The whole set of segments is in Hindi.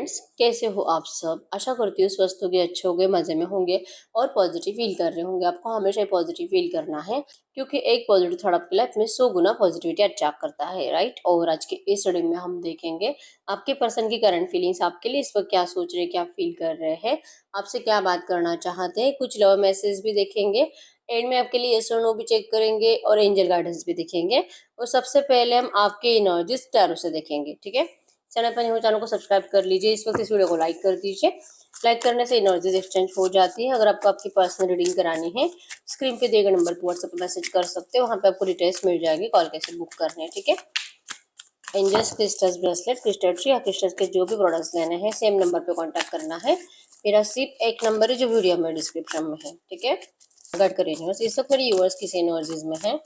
फ्रेंड्स, कैसे हो आप सब। आशा करती हूँ स्वस्थ होंगे, अच्छे होंगे, मज़े में होंगे और पॉजिटिव फील कर रहे होंगे। आपको हमेशा ही पॉजिटिव फील करना है क्योंकि एक पॉजिटिव थॉट आपकी लाइफ में 100 गुना पॉजिटिविटी अट्रैक्ट करता है, राइट। और आज के इस स्टडी में हम देखेंगे आपके पर्सन की करंट फीलिंग्स, आपके लिए इस वक्त क्या सोच रहे हैं, क्या फील कर रहे हैं, आपसे क्या बात करना चाहते हैं। कुछ लव मैसेज भी देखेंगे, एंड में आपके लिए यस और नो भी चेक करेंगे और एंजल गाइडेंस भी देखेंगे। और सबसे पहले हम आपके एनर्जीज टैरो से देखेंगे, ठीक है। चैनल पर नहीं हो, चैनल को सब्सक्राइब कर लीजिए। इस वक्त इस वीडियो को लाइक कर दीजिए। लाइक करने से एनर्जीज एक्सचेंज हो जाती है। अगर आपको आपकी पर्सनल रीडिंग करानी है, स्क्रीन पे दिए गए नंबर पर व्हाट्सएप पर मैसेज कर सकते हो। वहाँ पे आपको डिटेल्स मिल जाएगी, कॉल कैसे बुक करने हैं, ठीक है। Angels crystals bracelet, crystal tree या क्रिस्टल के जो भी प्रोडक्ट्स लेने हैं सेम नंबर पे कांटेक्ट करना है। मेरा सिर्फ एक नंबर है जो वीडियो में डिस्क्रिप्शन में है, ठीक है। गाइड कर यूनिवर्स, इस वक्त मेरी यूनिवर्स किस एनर्जीज में है,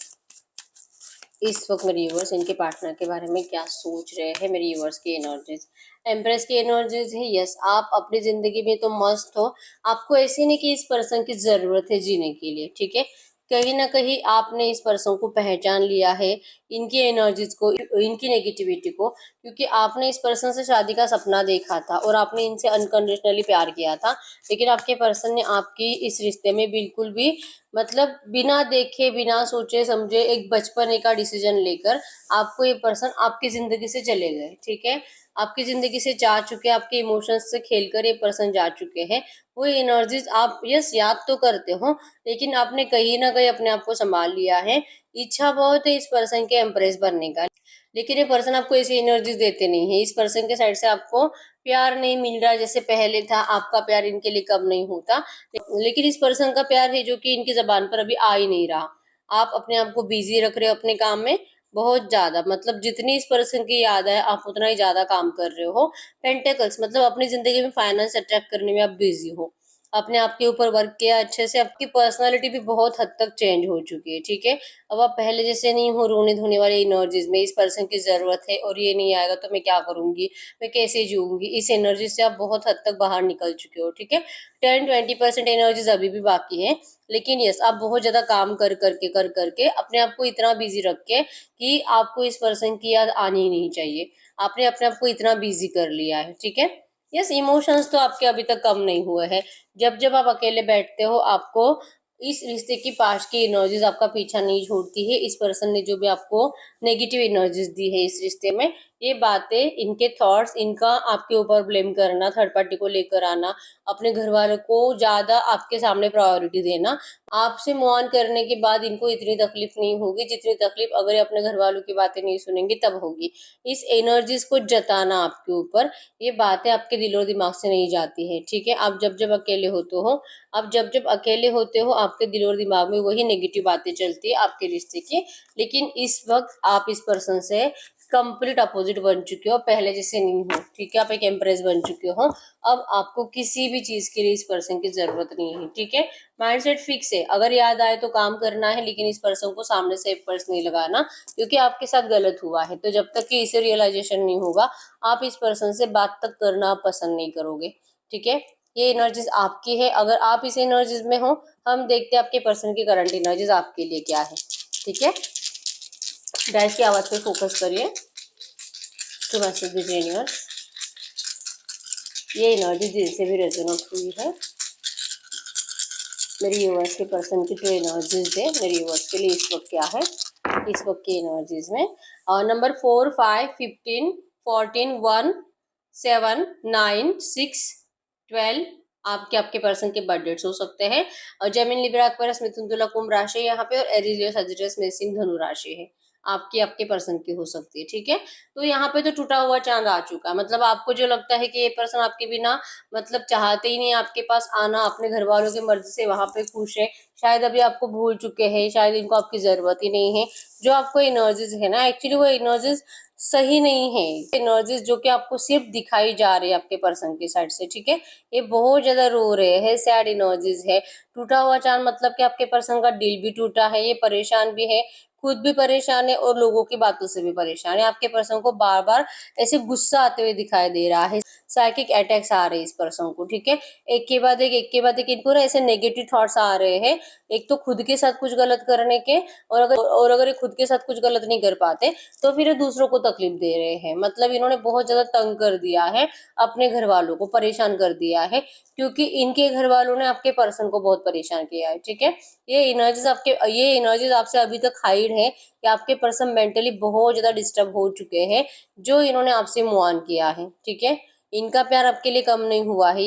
इस वक्त मेरे यूवर्स इनके पार्टनर के बारे में क्या सोच रहे हैं। मेरे यूवर्स की एनर्जीज एम्प्रेस की एनर्जीज है। यस, आप अपनी जिंदगी में तो मस्त हो, आपको ऐसे नहीं कि इस पर्सन की जरूरत है जीने के लिए, ठीक है। कहीं ना कहीं आपने इस पर्सन को पहचान लिया है, इनकी एनर्जीज को, इनकी नेगेटिविटी को, क्योंकि आपने इस पर्सन से शादी का सपना देखा था और आपने इनसे अनकंडीशनली प्यार किया था। लेकिन आपके पर्सन ने आपकी इस रिश्ते में बिल्कुल भी मतलब बिना देखे बिना सोचे समझे एक बचपने का डिसीजन लेकर आपको ये पर्सन आपकी जिंदगी से चले गए, ठीक है। आपकी जिंदगी से जा चुके, आपके इमोशंस से खेलकर ये पर्सन जा चुके हैं। वो एनर्जीज आप यस याद तो करते हो, लेकिन आपने कहीं ना कहीं अपने आप को संभाल लिया है। इच्छा बहुत है इस पर्सन के एम्प्रेस बनने का, लेकिन ये पर्सन आपको ऐसी एनर्जीज देते नहीं है। इस पर्सन के साइड से आपको प्यार नहीं मिल रहा जैसे पहले था। आपका प्यार इनके लिए कम नहीं होता, लेकिन इस पर्सन का प्यार है जो कि इनकी जबान पर अभी आ ही नहीं रहा। आप अपने आप को बिजी रख रहे हो अपने काम में बहुत ज्यादा, मतलब जितनी इस पर्सन की याद है आप उतना ही ज्यादा काम कर रहे हो। पेंटेकल्स मतलब अपनी जिंदगी में फाइनेंस अट्रैक्ट करने में आप बिजी हो, अपने आप के ऊपर वर्क किया अच्छे से। आपकी पर्सनालिटी भी बहुत हद तक चेंज हो चुकी है, ठीक है। अब आप पहले जैसे नहीं हो रोने धोने वाले एनर्जीज में। इस पर्सन की जरूरत है और ये नहीं आएगा तो मैं क्या करूंगी, मैं कैसे जीऊंगी, इस एनर्जी से आप बहुत हद तक बाहर निकल चुके हो, ठीक है। 10-20% एनर्जीज अभी भी बाकी है, लेकिन यस आप बहुत ज्यादा काम कर करके अपने आप को इतना बिजी रख के कि आपको इस पर्सन की याद आनी ही नहीं चाहिए। आपने अपने आप को इतना बिजी कर लिया है, ठीक है। यस, इमोशंस तो आपके अभी तक कम नहीं हुए हैं। जब जब आप अकेले बैठते हो आपको इस रिश्ते की पास की एनर्जीज आपका पीछा नहीं छोड़ती है। इस पर्सन ने जो भी आपको नेगेटिव एनर्जीज दी है इस रिश्ते में, ये बातें, इनके थॉट्स, इनका आपके ऊपर ब्लेम करना, थर्ड पार्टी को लेकर आना, अपने घर वालों को ज्यादा आपके सामने प्रायोरिटी देना, आपसे मूव ऑन करने के बाद इनको इतनी तकलीफ नहीं होगी जितनी तकलीफ अगर ये अपने घर वालों की बातें नहीं सुनेंगे तब होगी। इस एनर्जीज को जताना आपके ऊपर, ये बातें आपके दिल और दिमाग से नहीं जाती है, ठीक है। आप जब जब अकेले होते हो, आप जब जब अकेले होते हो आपके दिल और दिमाग में वही नेगेटिव बातें चलती है आपके रिश्ते की। लेकिन इस वक्त आप इस पर्सन से कंप्लीट अपोजिट बन चुके हो, पहले जैसे नहीं हो, ठीक है। आप एक एम्प्रेस बन चुके हो। अब आपको किसी भी चीज के लिए इस पर्सन की जरूरत नहीं है, ठीक है। माइंडसेट फिक्स है, अगर याद आए तो काम करना है, लेकिन इस पर्सन को सामने से एफर्ट्स नहीं लगाना क्योंकि आपके साथ गलत हुआ है। तो जब तक कि इसे रियलाइजेशन नहीं होगा आप इस पर्सन से बात तक करना पसंद नहीं करोगे, ठीक है। ये एनर्जीज आपकी है, अगर आप इस एनर्जीज में हो, हम देखते हैं आपके पर्सन की करंट एनर्जीज आपके लिए क्या है, ठीक है। गैस की आवाज पे फोकस करिए तो मैसेज दीजिए यूनिवर्स। ये एनर्जी दिल से भी रेजोनेट हुई है, मेरी यूनिवर्स के पर्सन की जो एनर्जीज है मेरी यूनिवर्स के लिए इस वक्त क्या है, इस वक्त की एनर्जीज में नंबर 4, 5, 15, 14, 1, 7, 9, 6, 12 आपके आपके पर्सन के बर्थ डेट्स हो सकते हैं। और जेमिनी, लिब्रा, एक्वेरियस, मिथुन, तुला, कुंभ राशि यहाँ पे, और एरीज, लियो, सजिटेरियस, मेष, धनु राशि है। आपकी आपके पर्सन की हो सकती है, ठीक है। तो यहाँ पे तो टूटा हुआ चांद आ चुका है, मतलब आपको जो लगता है कि ये पर्सन आपके बिना मतलब चाहते ही नहीं आपके पास आना, अपने घर वालों की मर्जी से वहां पे खुश है, शायद अभी आपको भूल चुके हैं, शायद इनको आपकी जरूरत ही नहीं है। जो आपको एनर्जीज है ना, एक्चुअली वो एनर्जीज सही नहीं है। एनर्जीज जो कि आपको सिर्फ दिखाई जा रही है आपके पर्सन की साइड से, ठीक है। ये बहुत ज्यादा रो रहे हैं, सैड एनर्जीज है। टूटा हुआ चांद मतलब कि आपके पर्सन का दिल भी टूटा है, ये परेशान भी है, खुद भी परेशान है और लोगों की बातों से भी परेशान है। आपके पर्सन को बार-बार ऐसे गुस्सा आते हुए दिखाई दे रहा है। साइकिक अटैक्स आ रहे हैं इस पर्सन को, ठीक है? एक के बाद एक इनको ना ऐसे नेगेटिव थॉट्स आ रहे हैं। एक तो खुद के साथ कुछ गलत करने के, और अगर ये खुद के साथ कुछ गलत नहीं कर पाते तो फिर ये दूसरों को तकलीफ दे रहे हैं। मतलब इन्होंने बहुत ज़्यादा तंग कर दिया है, अपने घरवालों को परेशान कर दिया है, क्योंकि इनके घरवालों ने आपके पर्सन को बहुत परेशान किया है, ठीक है? ये एनर्जीज़ आपसे अभी तक हाइड है कि आपके पर्सन मेंटली बहुत ज़्यादा डिस्टर्ब हो चुके हैं, जो इन्होंने आपसे मूव ऑन किया है, ठीक है? इनका प्यार आपके लिए कम नहीं हुआ है।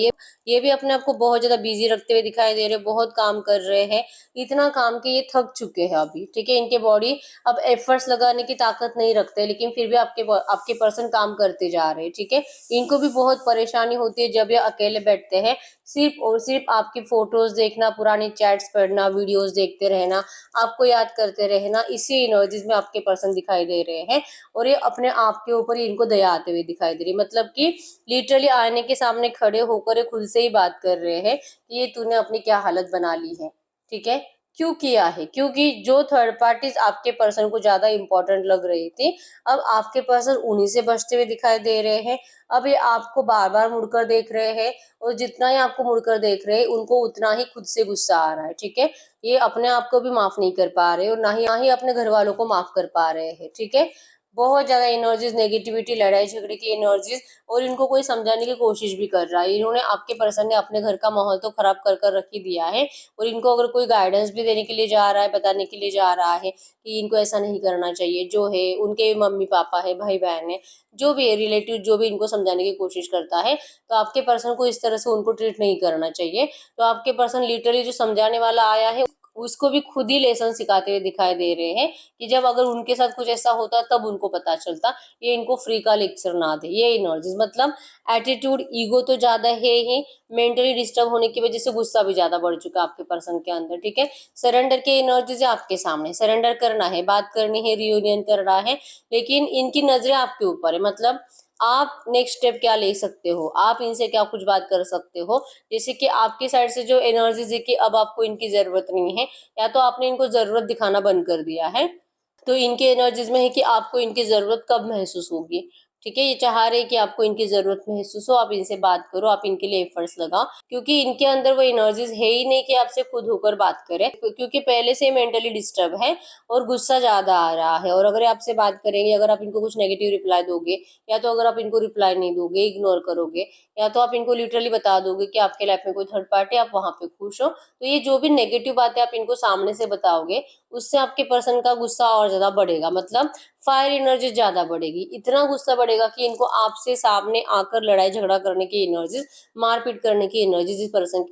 ये भी अपने आप को बहुत ज़्यादा बिज़ी रखते हुए दिखाई दे रहे हैं, बहुत काम कर रहे हैं, इतना काम कि ये थक चुके हैं अभी, ठीक है? इनके बॉडी अब एफर्ट्स लगाने की ताकत नहीं रखते, लेकिन फिर भी आपके पर्सन काम करते जा रहे हैं, ठीक है? इनको भी बहुत परेशानी होती है जब ये अकेले बैठते हैं, सिर्फ़ और सिर्फ़ आपकी फ़ोटोज़ देखना, पुरानी चैट्स पढ़ना, वीडियोज़ देखते रहना, आपको याद करते रहना, इसी एनर्जीज़ में आपके पर्सन दिखाई दे रहे हैं। और ये अपने आप के ऊपर ही इनको दया आते हुए दिखाई दे रही है। मतलब कि लिटरली आईने के सामने खड़े होकर ये खुद से ही बात कर रहे हैं कि ये तूने अपनी क्या हालत बना ली है, ठीक है? क्यों किया है? क्योंकि जो थर्ड पार्टीज़ आपके पर्सन को ज़्यादा इम्पोर्टेंट लग रही थी, अब आपके पर्सन उन्हीं से बचते हुए दिखाई दे रहे हैं। अब ये आपको बार-बार मुड़कर देख रहे हैं, और जितना ही आपको मुड़कर देख रहे हैं, उनको उतना ही खुद से गुस्सा आ रहा है, ठीक है? ये अपने आप को भी माफ़ नहीं कर पा रहे और ना ही अपने घरवालों को माफ़ कर पा रहे हैं, ठीक है? बहुत ज़्यादा एनर्जीज़, नेगेटिविटी, लड़ाई-झगड़े की एनर्जीज़, और इनको कोई समझाने की कोशिश भी कर रहा है। इन्होंने आपके पर्सन ने अपने घर का माहौल तो खराब कर रख ही दिया है, और इनको अगर कोई गाइडेंस भी देने के लिए जा रहा है, बताने के लिए जा रहा है कि इनको ऐसा नहीं करना चाहिए, जो है उनके मम्मी-पापा है, भाई-बहन है, जो भी है रिलेटिव, जो भी इनको समझाने की कोशिश करता है, तो आपके पर्सन को इस तरह से उनको ट्रीट नहीं करना चाहिए। तो आपके पर्सन लिटरली जो समझाने वाला आया है, उसको भी खुद ही लेसन सिखाते हुए दिखाई दे रहे हैं कि जब अगर उनके साथ कुछ ऐसा होता तब उनको पता चलता, ये इनको फ्री का लेक्चर ना दे। ये एनर्जीज मतलब एटीट्यूड, ईगो तो ज्यादा है ही, मेंटली डिस्टर्ब होने की वजह से गुस्सा भी ज्यादा बढ़ चुका है आपके पर्सन के अंदर, ठीक है? सरेंडर की एनर्जीज है आपके सामने, सरेंडर करना है, बात करनी है, रियूनियन करना है, लेकिन इनकी नजरें आपके ऊपर है। मतलब आप नेक्स्ट स्टेप क्या ले सकते हो, आप इनसे क्या कुछ बात कर सकते हो, जैसे कि आपकी साइड से जो एनर्जीज है कि अब आपको इनकी जरूरत नहीं है, या तो आपने इनको जरूरत दिखाना बंद कर दिया है, तो इनकी एनर्जीज में है कि आपको इनकी जरूरत कब महसूस होगी, ठीक है? ये चाह रहे हैं कि आपको इनकी जरूरत महसूस हो, आप इनसे बात करो, आप इनके लिए एफर्ट्स लगाओ, क्योंकि इनके अंदर वो एनर्जीज है ही नहीं कि आपसे खुद होकर बात करें, क्योंकि पहले से मेंटली डिस्टर्ब है और गुस्सा ज्यादा आ रहा है। और अगर आपसे बात करेंगे, अगर आप इनको कुछ नेगेटिव रिप्लाई दोगे, या तो अगर आप इनको रिप्लाई नहीं दोगे, इग्नोर करोगे, या तो आप इनको लिटरली बता दोगे कि आपके लाइफ में कोई थर्ड पार्टी, आप वहां पे खुश हो, तो ये जो भी नेगेटिव बातें आप इनको सामने से बताओगे, उससे आपके पर्सन का गुस्सा और ज्यादा बढ़ेगा। मतलब फायर एनर्जी ज्यादा बढ़ेगी, इतना गुस्सा बढ़ेगा कि इनको आपसे सामने आकर लड़ाई झगड़ा करने की एनर्जी, मारपीट करने की एनर्जी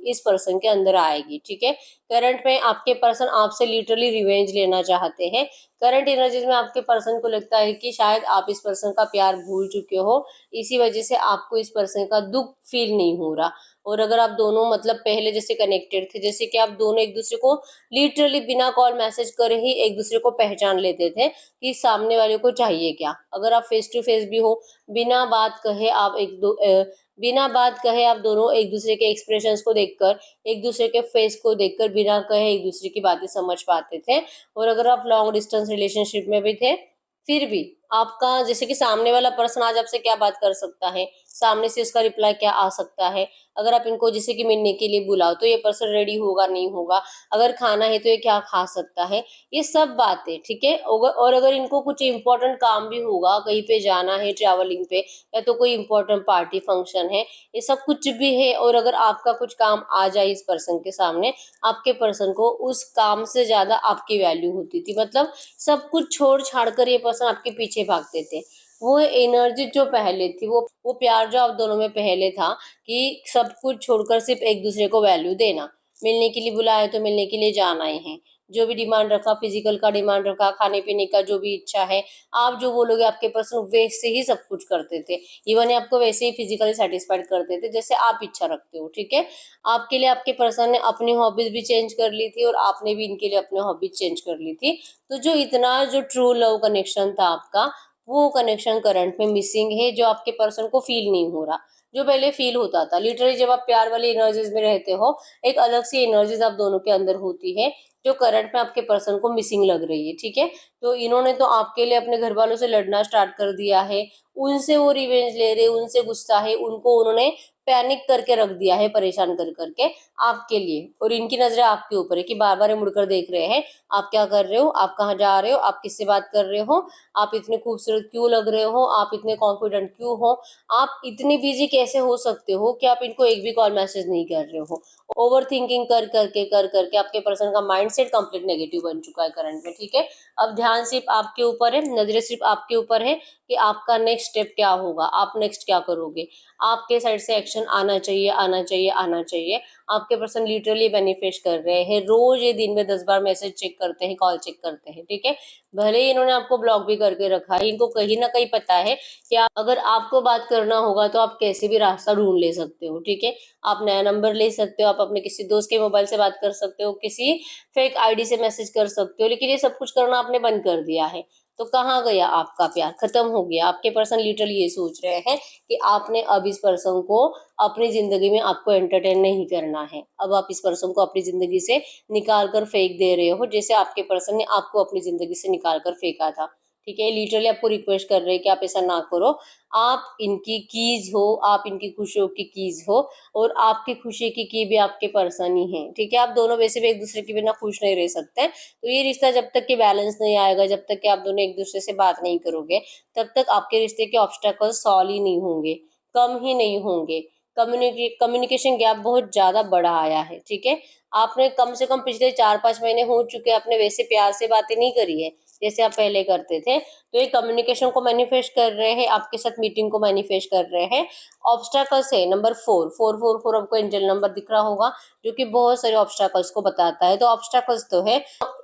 इस पर्सन के अंदर आएगी, ठीक है? करंट में आपके पर्सन आपसे लिटरली रिवेंज लेना चाहते हैं। करंट एनर्जीज में आपके पर्सन को लगता है कि शायद आप इस पर्सन का प्यार भूल चुके हो, इसी वजह से आपको इस पर्सन का दुख फील नहीं हो रहा। और अगर आप दोनों मतलब पहले जैसे कनेक्टेड थे, जैसे कि आप दोनों एक दूसरे को लिटरली बिना कॉल मैसेज करे ही एक दूसरे को पहचान लेते थे कि सामने वाले को चाहिए क्या, अगर आप फेस टू फेस भी हो, बिना बात कहे आप बिना बात कहे आप दोनों एक दूसरे के एक्सप्रेशंस को देखकर, एक दूसरे के फेस को देखकर, बिना कहे एक दूसरे की बातें समझ पाते थे। और अगर आप लॉन्ग डिस्टेंस रिलेशनशिप में भी थे, फिर भी आपका जैसे कि सामने वाला पर्सन आज आपसे क्या बात कर सकता है, सामने से उसका रिप्लाई क्या आ सकता है, अगर आप इनको जैसे कि मिलने के लिए बुलाओ तो ये पर्सन रेडी होगा नहीं होगा, अगर खाना है तो ये क्या खा सकता है, ये सब बातें, ठीक है? और अगर इनको कुछ इंपॉर्टेंट काम भी होगा, कहीं पे जाना है ट्रैवलिंग पे, या तो कोई इंपॉर्टेंट पार्टी फंक्शन है, ये सब कुछ भी है, और अगर आपका कुछ काम आ जाए इस पर्सन के सामने, आपके पर्सन को उस काम से ज्यादा आपकी वैल्यू होती थी। मतलब सब कुछ छोड़ छाड़ कर ये पर्सन आपके पीछे भागते थे। वो एनर्जी जो पहले थी, वो प्यार जो आप दोनों में पहले था कि सब कुछ छोड़कर सिर्फ एक दूसरे को वैल्यू देना, मिलने के लिए बुलाया तो मिलने के लिए जाना ही है, जो भी डिमांड रखा, फिजिकल का डिमांड रखा, खाने पीने का जो भी इच्छा है, आप जो बोलोगे आपके पर्सन वैसे ही सब कुछ करते थे। इवन आपको वैसे ही फिजिकली सेटिस्फाइड करते थे जैसे आप इच्छा रखते हो, ठीक है? आपके लिए आपके पर्सन ने अपनी हॉबीज भी चेंज कर ली थी, और आपने भी इनके लिए अपनी हॉबीज चेंज कर ली थी। तो जो इतना जो ट्रू लव कनेक्शन था आपका, वो कनेक्शन करंट में मिसिंग है, जो आपके पर्सन को फील नहीं हो रहा। जो पहले फील होता था। लिटरली जब आप प्यार वाली एनर्जीज में रहते हो, एक अलग सी एनर्जीज आप दोनों के अंदर होती है, जो करंट में आपके पर्सन को मिसिंग लग रही है, ठीक है। तो इन्होंने तो आपके लिए अपने घर वालों से लड़ना स्टार्ट कर दिया है, उनसे वो रिवेंज ले रहे, उनसे गुस्सा है, उनको उन्होंने पैनिक करके रख दिया है, परेशान कर करके आपके लिए। और इनकी नजरें आपके ऊपर है कि बार बार मुड़कर देख रहे हैं आप क्या कर रहे हो, आप कहाँ जा रहे हो, आप किससे बात कर रहे हो, आप इतने खूबसूरत क्यों लग रहे हो, आप इतने कॉन्फिडेंट क्यों हो, आप इतनी बिजी कैसे हो सकते हो कि आप इनको एक भी कॉल मैसेज नहीं कर रहे हो। ओवर थिंकिंग कर करके आपके पर्सन का माइंडसेट कंप्लीट नेगेटिव बन चुका है करंट में, ठीक है। अब ध्यान सिर्फ आपके ऊपर है, नजरें सिर्फ आपके ऊपर है कि आपका नेक्स्ट स्टेप क्या होगा, आप नेक्स्ट क्या करोगे। आपके साइड से एक्शन आना चाहिए, आना चाहिए, आना चाहिए। आपके पर्सन लिटरली बेनिफिट कर रहे हैं, रोज ये दिन में 10 बार मैसेज चेक करते हैं, कॉल चेक करते हैं, ठीक है। भले ही इन्होंने आपको ब्लॉक भी करके रखा है, इनको कहीं ना कहीं पता है कि अगर आपको बात करना होगा तो आप कैसे भी रास्ता ढूंढ ले सकते हो, ठीक है। आप नया नंबर ले सकते हो, आप अपने किसी दोस्त के मोबाइल से बात कर सकते हो, किसी फेक आईडी से मैसेज कर सकते हो, लेकिन ये सब कुछ करना आपने बंद कर दिया है। तो कहाँ गया आपका प्यार, खत्म हो गया। आपके पर्सन लिटरली ये सोच रहे हैं कि आपने अब इस पर्सन को अपनी जिंदगी में आपको एंटरटेन नहीं करना है, अब आप इस पर्सन को अपनी जिंदगी से निकाल कर फेंक दे रहे हो, जैसे आपके पर्सन ने आपको अपनी जिंदगी से निकाल कर फेंका था, ठीक है। लिटरली आपको रिक्वेस्ट कर रहे हैं कि आप ऐसा ना करो। आप इनकी कीज हो, आप इनकी खुशियों की कीज हो, और आपकी खुशी की भी आपके पर्सन ही है, ठीक है। आप दोनों वैसे भी एक दूसरे के बिना खुश नहीं रह सकते। तो ये रिश्ता जब तक कि बैलेंस नहीं आएगा, जब तक कि आप दोनों एक दूसरे से बात नहीं करोगे, तब तक आपके रिश्ते के ऑब्स्टेकल्स सॉल्व ही नहीं होंगे, कम ही नहीं होंगे। कम्युनिकेशन गैप बहुत ज्यादा बड़ा आया है, ठीक है। आपने कम से कम पिछले 4-5 महीने हो चुके हैं, आपने वैसे प्यार से बातें नहीं करी है जैसे आप पहले करते थे। तो ये कम्युनिकेशन को मैनिफेस्ट कर रहे हैं, आपके साथ मीटिंग को मैनिफेस्ट कर रहे हैं। ऑब्स्टेकल्स है नंबर 4 आपको एंजल नंबर दिख रहा होगा, जो कि बहुत सारे ऑब्स्टेकल्स को बताता है। तो ऑब्स्टेकल्स तो है,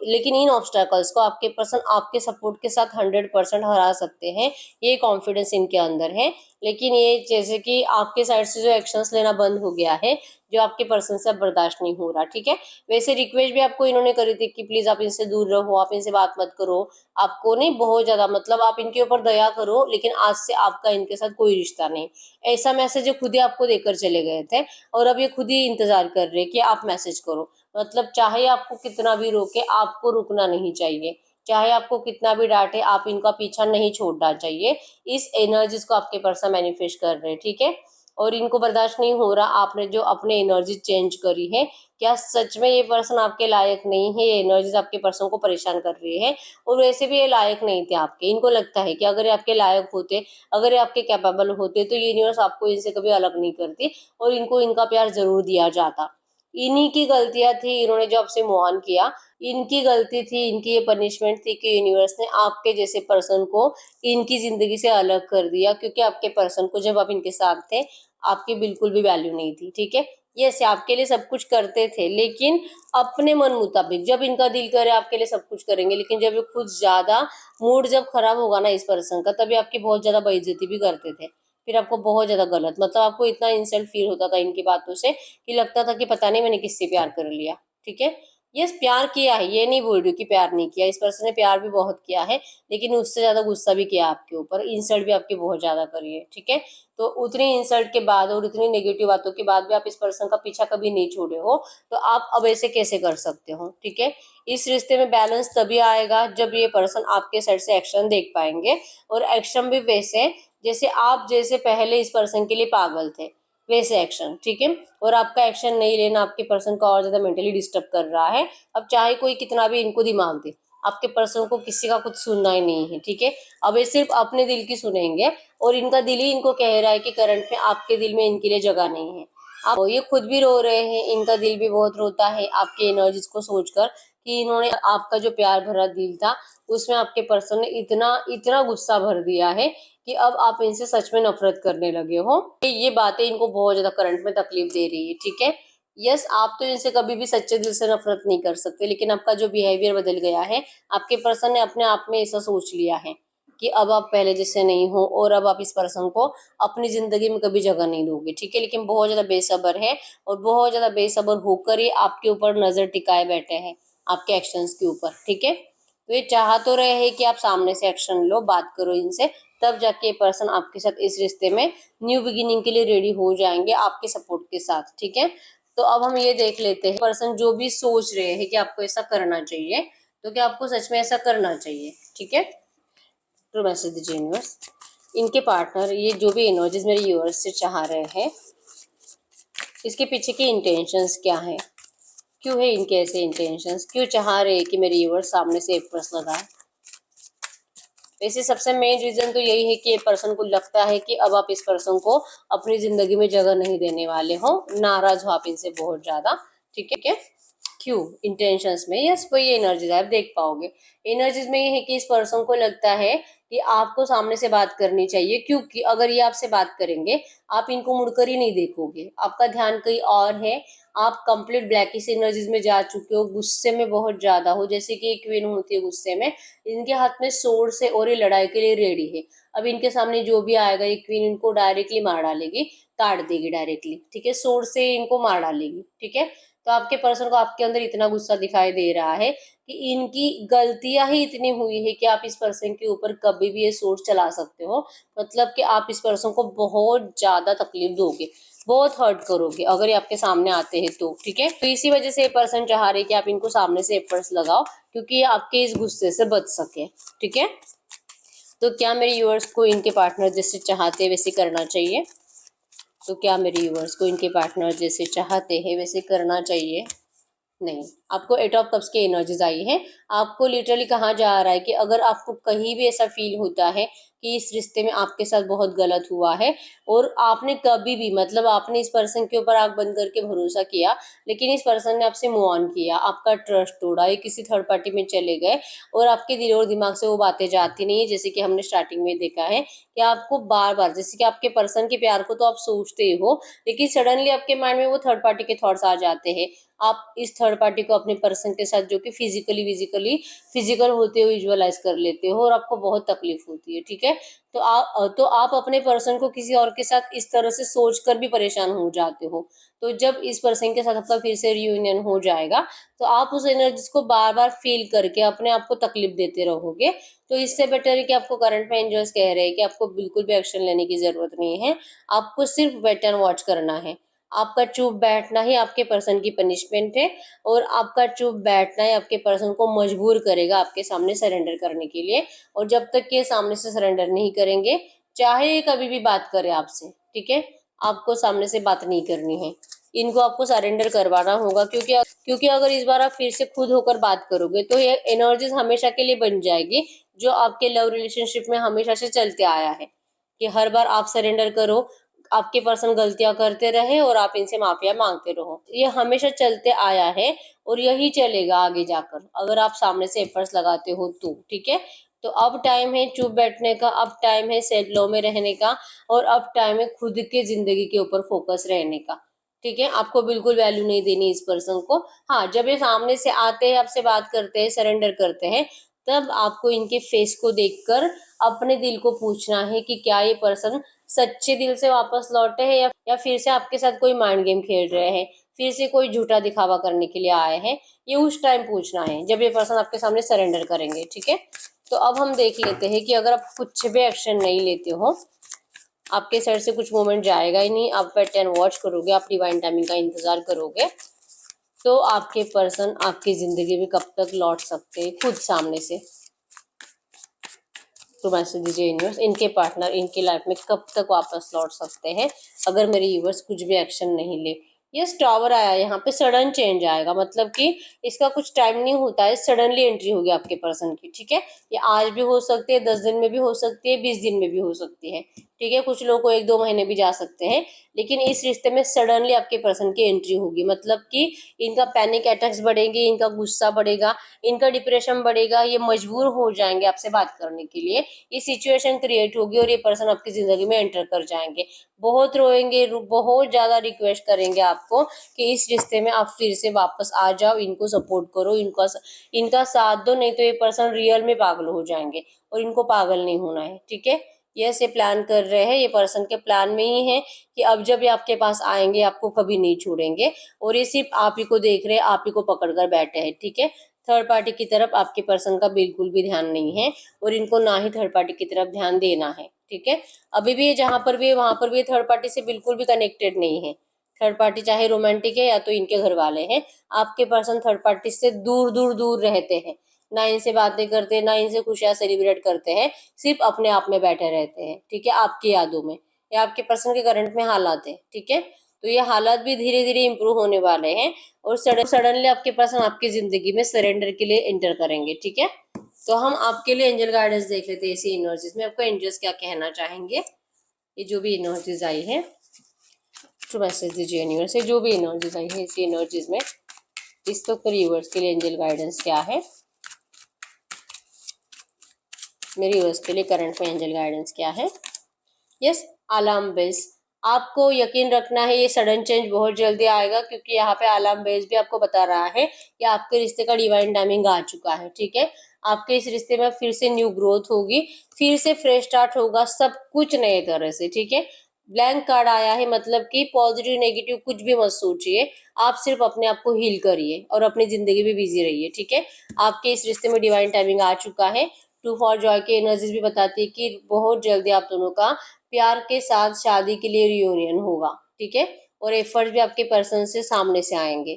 लेकिन इन ऑब्स्टेकल्स को आपके पर्सन आपके सपोर्ट के साथ 100% हरा सकते हैं, ये कॉन्फिडेंस इनके अंदर है। लेकिन ये जैसे कि आपके साइड से जो एक्शंस लेना बंद हो गया है, जो आपके पर्सन से अब बर्दाश्त नहीं हो रहा, ठीक है। वैसे रिक्वेस्ट भी आपको इन्होंने करी थी कि प्लीज आप इनसे दूर रहो, आप इनसे बात मत करो, आपको नहीं बहुत ज्यादा, मतलब आप इनके ऊपर दया करो, लेकिन आज से आपका इनके साथ कोई रिश्ता नहीं। ऐसा मैसेज खुद ही आपको देकर चले गए थे, और अब ये खुद ही इंतजार कर रहे हैं कि आप मैसेज करो। मतलब चाहे आपको कितना भी रोके, आपको रुकना नहीं चाहिए। चाहे आपको कितना भी डांटे, आप इनका पीछा नहीं छोड़ना चाहिए। इस एनर्जीज को आपके पर्सन मैनिफेस्ट कर रहे हैं, ठीक है। और इनको बर्दाश्त नहीं हो रहा आपने जो अपने एनर्जी चेंज करी है। क्या सच में ये पर्सन आपके लायक नहीं है, ये एनर्जीज आपके पर्सन को परेशान कर रही है। और वैसे भी ये लायक नहीं थे आपके, इनको लगता है कि अगर ये आपके लायक होते, अगर ये आपके कैपेबल होते, तो ये यूनिवर्स आपको इनसे कभी अलग नहीं करती, और इनको इनका प्यार जरूर दिया जाता। इन्हीं की गलतियां थी, इन्होंने जो आपसे मूव ऑन किया, इनकी गलती थी, इनकी ये पनिशमेंट थी कि यूनिवर्स ने आपके जैसे पर्सन को इनकी जिंदगी से अलग कर दिया, क्योंकि आपके पर्सन को जब आप इनके साथ थे, आपकी बिल्कुल भी वैल्यू नहीं थी, ठीक है। यस, आपके लिए सब कुछ करते थे, लेकिन अपने मन मुताबिक। जब इनका दिल करे आपके लिए सब कुछ करेंगे, लेकिन जब ये खुद ज्यादा मूड जब खराब होगा ना इस पर्सन का, तभी आपकी बहुत ज्यादा बेइज्जती भी करते थे। फिर आपको बहुत ज्यादा गलत, मतलब आपको इतना इंसल्ट फील होता था इनकी बातों से, कि लगता था कि पता नहीं मैंने किससे प्यार कर लिया, ठीक है। यस, प्यार किया है, ये नहीं बोल रही हूँ कि प्यार नहीं किया, इस पर्सन ने प्यार भी बहुत किया है, लेकिन उससे ज्यादा गुस्सा भी किया आपके ऊपर, इंसल्ट भी आपकी बहुत ज्यादा करी है, ठीक है। तो उतनी इंसल्ट के बाद और उतनी नेगेटिव बातों के बाद भी आप इस पर्सन का पीछा कभी नहीं छोड़े हो, तो आप अब ऐसे कैसे कर सकते हो, ठीक है। इस रिश्ते में बैलेंस तभी आएगा जब ये पर्सन आपके साइड से एक्शन देख पाएंगे, और एक्शन भी वैसे जैसे आप जैसे पहले इस पर्सन के लिए पागल थे, वैसे एक्शन, ठीक है। और आपका एक्शन नहीं लेना आपके पर्सन को और ज्यादा मेंटली डिस्टर्ब कर रहा है। अब चाहे कोई कितना भी इनको दिमाग दे, आपके पर्सन को किसी का कुछ सुनना ही नहीं है, ठीक है। अब ये सिर्फ अपने दिल की सुनेंगे, और इनका दिल ही इनको कह रहा है कि करंट में आपके दिल में इनके लिए जगह नहीं है। आप ये खुद भी रो रहे हैं, इनका दिल भी बहुत रोता है आपकी एनर्जीज को सोचकर, कि इन्होंने आपका जो प्यार भरा दिल था, उसमें आपके पर्सन ने इतना इतना गुस्सा भर दिया है कि अब आप इनसे सच में नफरत करने लगे हो। ये बातें इनको बहुत ज्यादा करंट में तकलीफ दे रही है, ठीक है। यस, आप तो इनसे कभी भी सच्चे दिल से नफरत नहीं कर सकते, लेकिन आपका जो बिहेवियर बदल गया है, आपके पर्सन ने अपने आप में ऐसा सोच लिया है कि अब आप पहले जैसे नहीं हो, और अब आप इस पर्सन को अपनी जिंदगी में कभी जगह नहीं दोगे, ठीक है। लेकिन बहुत ज्यादा बेसब्र है, और बहुत ज्यादा बेसब्र होकर ही आपके ऊपर नजर टिकाए बैठे हैं, आपके एक्शंस के ऊपर, ठीक है। तो ये चाह तो रहे हैं कि आप सामने से एक्शन लो, बात करो इनसे, तब जाके ये पर्सन आपके साथ इस रिश्ते में न्यू बिगिनिंग के लिए रेडी हो जाएंगे आपके सपोर्ट के साथ, ठीक है। तो अब हम ये देख लेते हैं पर्सन जो भी सोच रहे हैं कि आपको ऐसा करना चाहिए, तो क्या आपको सच में ऐसा करना चाहिए, ठीक है। तो मैसेज दीजिए यूनिवर्स, इनके पार्टनर ये जो भी एनर्जीज मेरे यूनिवर्स से चाह रहे हैं, इसके पीछे की इंटेंशंस क्या है, क्यों है इनके ऐसे इंटेंशंस, क्यों चाह रहे हैं कि मेरे यूनिवर्स सामने से एक पर्स लगाए। वैसे सबसे मेन रीजन तो यही है कि ये पर्सन को लगता है कि अब आप इस पर्सन को अपनी जिंदगी में जगह नहीं देने वाले हो, नाराज हो आप इनसे बहुत ज्यादा, ठीक है। क्यों इंटेंशंस में, यस वही एनर्जीज आप देख पाओगे। एनर्जीज में ये है कि इस पर्सन को लगता है कि आपको सामने से बात करनी चाहिए, क्योंकि अगर ये आपसे बात करेंगे आप इनको मुड़कर ही नहीं देखोगे, आपका ध्यान कहीं और है। आप कंप्लीट ब्लैकिश एनर्जीज में जा चुके हो, गुस्से में बहुत ज्यादा हो, जैसे कि एक क्वीन होती है गुस्से में, इनके हाथ में सोर्ड से और ये लड़ाई के लिए रेडी है। अब इनके सामने जो भी आएगा ये क्वीन इनको डायरेक्टली मार डालेगी, काट देगी डायरेक्टली, ठीक है, सोर्ड से इनको मार डालेगी, ठीक है। तो आपके पर्सन को आपके अंदर इतना गुस्सा दिखाई दे रहा है कि इनकी गलतियां ही इतनी हुई है कि आप इस पर्सन के ऊपर कभी भी ये सोच चला सकते हो। मतलब कि आप इस पर्सन को बहुत ज्यादा तकलीफ दोगे, बहुत हर्ट करोगे अगर ये आपके सामने आते हैं तो, ठीक है। तो इसी वजह से ये पर्सन चाह रहे कि आप इनको सामने से एफर्ट्स लगाओ, क्योंकि ये आपके इस गुस्से से बच सके, ठीक है। तो क्या मेरे व्यूअर्स को इनके पार्टनर जैसे चाहते वैसे करना चाहिए, तो क्या मेरे व्यूअर्स को इनके पार्टनर जैसे चाहते हैं वैसे करना चाहिए। नहीं, आपको 8 ऑफ कप्स की एनर्जीज आई है। आपको लिटरली कहा जा रहा है कि अगर आपको कहीं भी ऐसा फील होता है कि इस रिश्ते में आपके साथ बहुत गलत हुआ है और आपने कभी भी मतलब आपने इस पर्सन के ऊपर आंख बंद करके भरोसा किया, लेकिन इस पर्सन ने आपसे मूव ऑन किया, आपका ट्रस्ट तोड़ा, ये किसी थर्ड पार्टी में चले गए और आपके दिल और दिमाग से वो बातें जाती नहीं है, जैसे कि हमने स्टार्टिंग में देखा है कि आपको बार बार, जैसे कि आपके पर्सन के प्यार को तो आप सोचते ही हो, लेकिन सडनली आपके माइंड में वो थर्ड पार्टी के थॉट्स आ जाते हैं। आप इस थर्ड पार्टी को अपने पर्सन के साथ जो कि फिजिकल होते हुए विजुअलाइज कर लेते हो और आपको बहुत तकलीफ होती है, ठीक है। तो आप अपने पर्सन को किसी और के साथ इस तरह से सोचकर भी परेशान हो जाते हो। तो जब इस पर्सन के साथ आपका फिर से रियूनियन हो जाएगा तो आप उस एनर्जीज को बार बार फील करके अपने आप को तकलीफ देते रहोगे। तो इससे बेटर है कि आपको करंट में एंजल्स कह रहे हैं कि आपको बिल्कुल भी एक्शन लेने की जरूरत नहीं है, आपको सिर्फ वेट एंड वॉच करना है। आपका चुप बैठना ही आपके पर्सन की पनिशमेंट है और आपका चुप बैठना ही आपके पर्सन को मजबूर करेगा आपके सामने सरेंडर करने के लिए। और जब तक ये सामने से सरेंडर नहीं करेंगे, चाहे ये कभी भी बात करे आपसे, ठीक है, आपको सामने से बात नहीं करनी है, इनको आपको सरेंडर करवाना होगा। क्योंकि अगर इस बार आप फिर से खुद होकर बात करोगे तो ये एनर्जीज हमेशा के लिए बन जाएगी, जो आपके लव रिलेशनशिप में हमेशा से चलते आया है कि हर बार आप सरेंडर करो, आपके पर्सन गलतियां करते रहे और आप इनसे माफिया मांगते रहो। ये हमेशा चलते आया है और यही चलेगा आगे जाकर, अगर आप सामने से एफर्ट्स लगाते हो तो, ठीक है। तो अब टाइम है चुप बैठने का, अब टाइम है सेल्फ लव में रहने का और अब टाइम है खुद के जिंदगी के ऊपर फोकस रहने का, ठीक है। आपको बिल्कुल वैल्यू नहीं देनी इस पर्सन को। हाँ, जब ये सामने से आते हैं, आपसे बात करते हैं, सरेंडर करते हैं, तब आपको इनके फेस को देखकर अपने दिल को पूछना है कि क्या ये पर्सन सच्चे दिल से वापस लौटे हैं या फिर से आपके साथ कोई माइंड गेम खेल रहे हैं, फिर से कोई झूठा दिखावा करने के लिए आए हैं। ये उस टाइम पूछना है जब ये पर्सन आपके सामने सरेंडर करेंगे, ठीक है। तो अब हम देख लेते हैं कि अगर आप कुछ भी एक्शन नहीं लेते हो, आपके साइड से कुछ मोमेंट जाएगा ही नहीं, आप वेट एंड वॉच करोगे, आप डिवाइन टाइमिंग का इंतजार करोगे, तो आपके पर्सन आपकी जिंदगी में कब तक लौट सकते हैं खुद सामने से। तो मैसेज दीजिए यूनिवर्स, इनके पार्टनर इनकी लाइफ में कब तक वापस लौट सकते हैं अगर मेरे यूनिवर्स कुछ भी एक्शन नहीं ले। ये टावर आया है, यहाँ पे सडन चेंज आएगा, मतलब कि इसका कुछ टाइम नहीं होता है, सडनली एंट्री होगी आपके पर्सन की, ठीक है। ये आज भी हो सकती है, 10 दिन में भी हो सकती है, 20 दिन में भी हो सकती है, ठीक है। कुछ लोग को 1-2 महीने भी जा सकते हैं, लेकिन इस रिश्ते में सडनली आपके पर्सन की एंट्री होगी। मतलब कि इनका पैनिक अटैक्स बढ़ेंगे, इनका गुस्सा बढ़ेगा, इनका डिप्रेशन बढ़ेगा, ये मजबूर हो जाएंगे आपसे बात करने के लिए, ये सिचुएशन क्रिएट होगी और ये पर्सन आपकी जिंदगी में एंटर कर जाएंगे, बहुत रोएंगे, बहुत ज्यादा रिक्वेस्ट करेंगे आपको कि इस रिश्ते में आप फिर से वापस आ जाओ, इनको सपोर्ट करो, इनका साथ दो, नहीं तो ये पर्सन रियल में पागल हो जाएंगे और इनको पागल नहीं होना है, ठीक है। ये से प्लान कर रहे हैं, ये पर्सन के प्लान में ही है कि अब जब ये आपके पास आएंगे आपको कभी नहीं छोड़ेंगे और ये सिर्फ आप ही को देख रहे हैं, आप ही को पकड़ कर बैठे हैं, ठीक है। थर्ड पार्टी की तरफ आपके पर्सन का बिल्कुल भी ध्यान नहीं है और इनको ना ही थर्ड पार्टी की तरफ ध्यान देना है, ठीक है। अभी भी ये जहाँ पर भी है वहां पर भी थर्ड पार्टी से बिल्कुल भी कनेक्टेड नहीं है। थर्ड पार्टी चाहे रोमांटिक है या तो इनके घर वाले हैं, आपके पर्सन थर्ड पार्टी से दूर दूर दूर रहते हैं, ना इनसे बातें करते, ना इनसे खुशियां सेलिब्रेट करते हैं, सिर्फ अपने आप में बैठे रहते हैं, ठीक है, आपकी यादों में। या आपके पर्सन के करंट में हालात है, ठीक है। तो ये हालात भी धीरे धीरे इम्प्रूव होने वाले हैं और सडनली आपके पर्सन आपकी जिंदगी में सरेंडर के लिए एंटर करेंगे, ठीक है। तो हम आपके लिए एंजल गाइडेंस देख लेते हैं इसी एनर्जीज में, आपको एंजल्स क्या कहना चाहेंगे। ये जो भी एनर्जीज आई है तो मैसेज दीजिए यूनिवर्स से, जो भी एनर्जीज आई है इसी एनर्जीज में इस वक्त पर यूनिवर्स के लिए एंजल गाइडेंस क्या है, मेरे यूनिवर्स के लिए करंट में एंजल गाइडेंस क्या है। यस, अलार्म बेल्स, आपको यकीन रखना है ये सडन चेंज बहुत जल्दी आएगा, क्योंकि यहाँ पे अलार्म बेल्स भी आपको बता रहा है कि आपके रिश्ते का डिवाइन टाइमिंग आ चुका है, ठीक है। आपके इस रिश्ते में फिर से न्यू ग्रोथ होगी, फिर से फ्रेश स्टार्ट होगा, सब कुछ नए तरह से, ठीक है। ब्लैंक कार्ड आया है, मतलब कि पॉजिटिव नेगेटिव कुछ भी मत सोचिए, आप सिर्फ अपने आप को हील करिए और अपनी जिंदगी में बिजी रहिए, ठीक है। आपके इस रिश्ते में डिवाइन टाइमिंग आ चुका है। टू फॉर जॉय की एनर्जीज भी बताती है कि बहुत जल्दी आप दोनों का प्यार के साथ शादी के लिए रियूनियन होगा, ठीक है। और एफर्ट्स भी आपके पर्सन से सामने से आएंगे,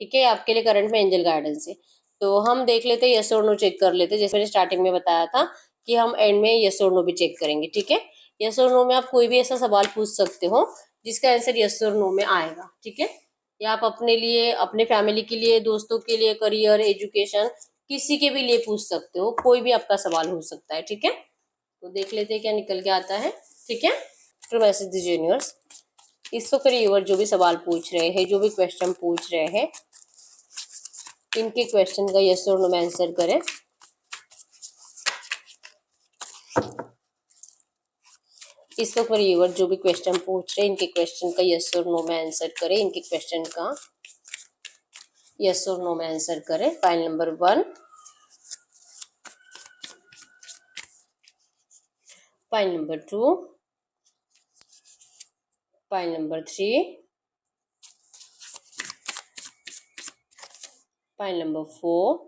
ठीक है। आपके लिए करंट में एंजल गाइडेंस है। तो हम देख लेते हैं, यस और नो चेक कर लेते हैं, जैसे मैंने स्टार्टिंग में बताया था कि हम एंड में यस और नो भी चेक करेंगे, ठीक है। यस और नो में आप कोई भी ऐसा सवाल पूछ सकते हो जिसका आंसर यस और नो में आएगा, ठीक है। या आप अपने लिए, अपने फैमिली के लिए, दोस्तों के लिए, करियर, एजुकेशन, किसी के भी लिए पूछ सकते हो, कोई भी आपका सवाल हो सकता है, ठीक है। तो देख लेते हैं क्या निकल के आता है, ठीक है। तो मैसेज दीजिए यूनिवर्स, इस वक्त यूनिवर्स जो भी सवाल पूछ रहे हैं, जो भी क्वेश्चन पूछ रहे हैं, इनके क्वेश्चन का यस और नो में आंसर करें। इस वक्त यूनिवर्स जो भी क्वेश्चन पूछ रहे हैं, इनके क्वेश्चन का यस और नो में आंसर करें। इनके क्वेश्चन का यस और नो में आंसर करें। File number 1, file number 2, file number 3, file number 4,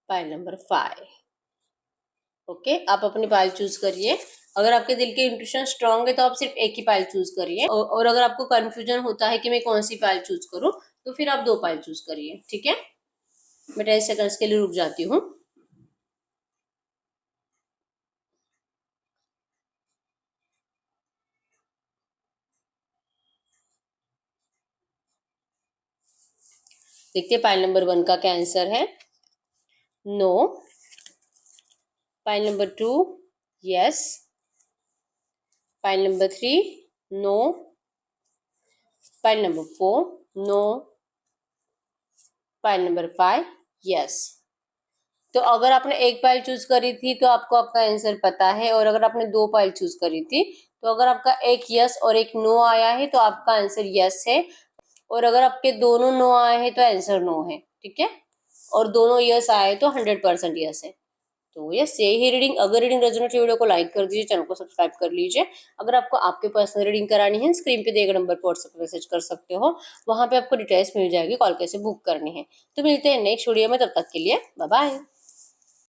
file number 5। Okay, आप अपनी फाइल चूज करिए। अगर आपके दिल के इंट्यूशन स्ट्रांग है तो आप सिर्फ एक ही फाइल चूज करिए, और अगर आपको कंफ्यूजन होता है कि मैं कौन सी फाइल चूज करूं तो फिर आप 2 फाइल चूज करिए, ठीक है। मैं 10 सेकंड्स के लिए रुक जाती हूँ। देखते हैं फाइल नंबर 1 का क्या आंसर है। No. File number 2, yes. File number 3, no. File number 4, no. File number 5, yes. तो अगर आपने एक फाइल चूज करी थी तो आपको आपका आंसर पता है, और अगर आपने 2 फाइल चूज करी थी तो अगर आपका एक यस और एक नो आया है तो आपका आंसर यस है, और अगर आपके दोनों नो आए हैं तो आंसर नो है, ठीक है। और दोनों यस आए तो 100% यस है। तो यस, यही रीडिंग। अगर रीडिंग रेजोनेट हुई वीडियो को लाइक कर दीजिए, चैनल को सब्सक्राइब कर लीजिए। अगर आपको आपके पर्सनल रीडिंग करानी है, स्क्रीन पे दिए गए नंबर पर व्हाट्सएप मैसेज कर सकते हो, वहां पे आपको डिटेल्स मिल जाएगी, कॉल कैसे बुक करनी है। तो मिलते हैं नेक्स्ट वीडियो में, तब तक के लिए बाय बाय।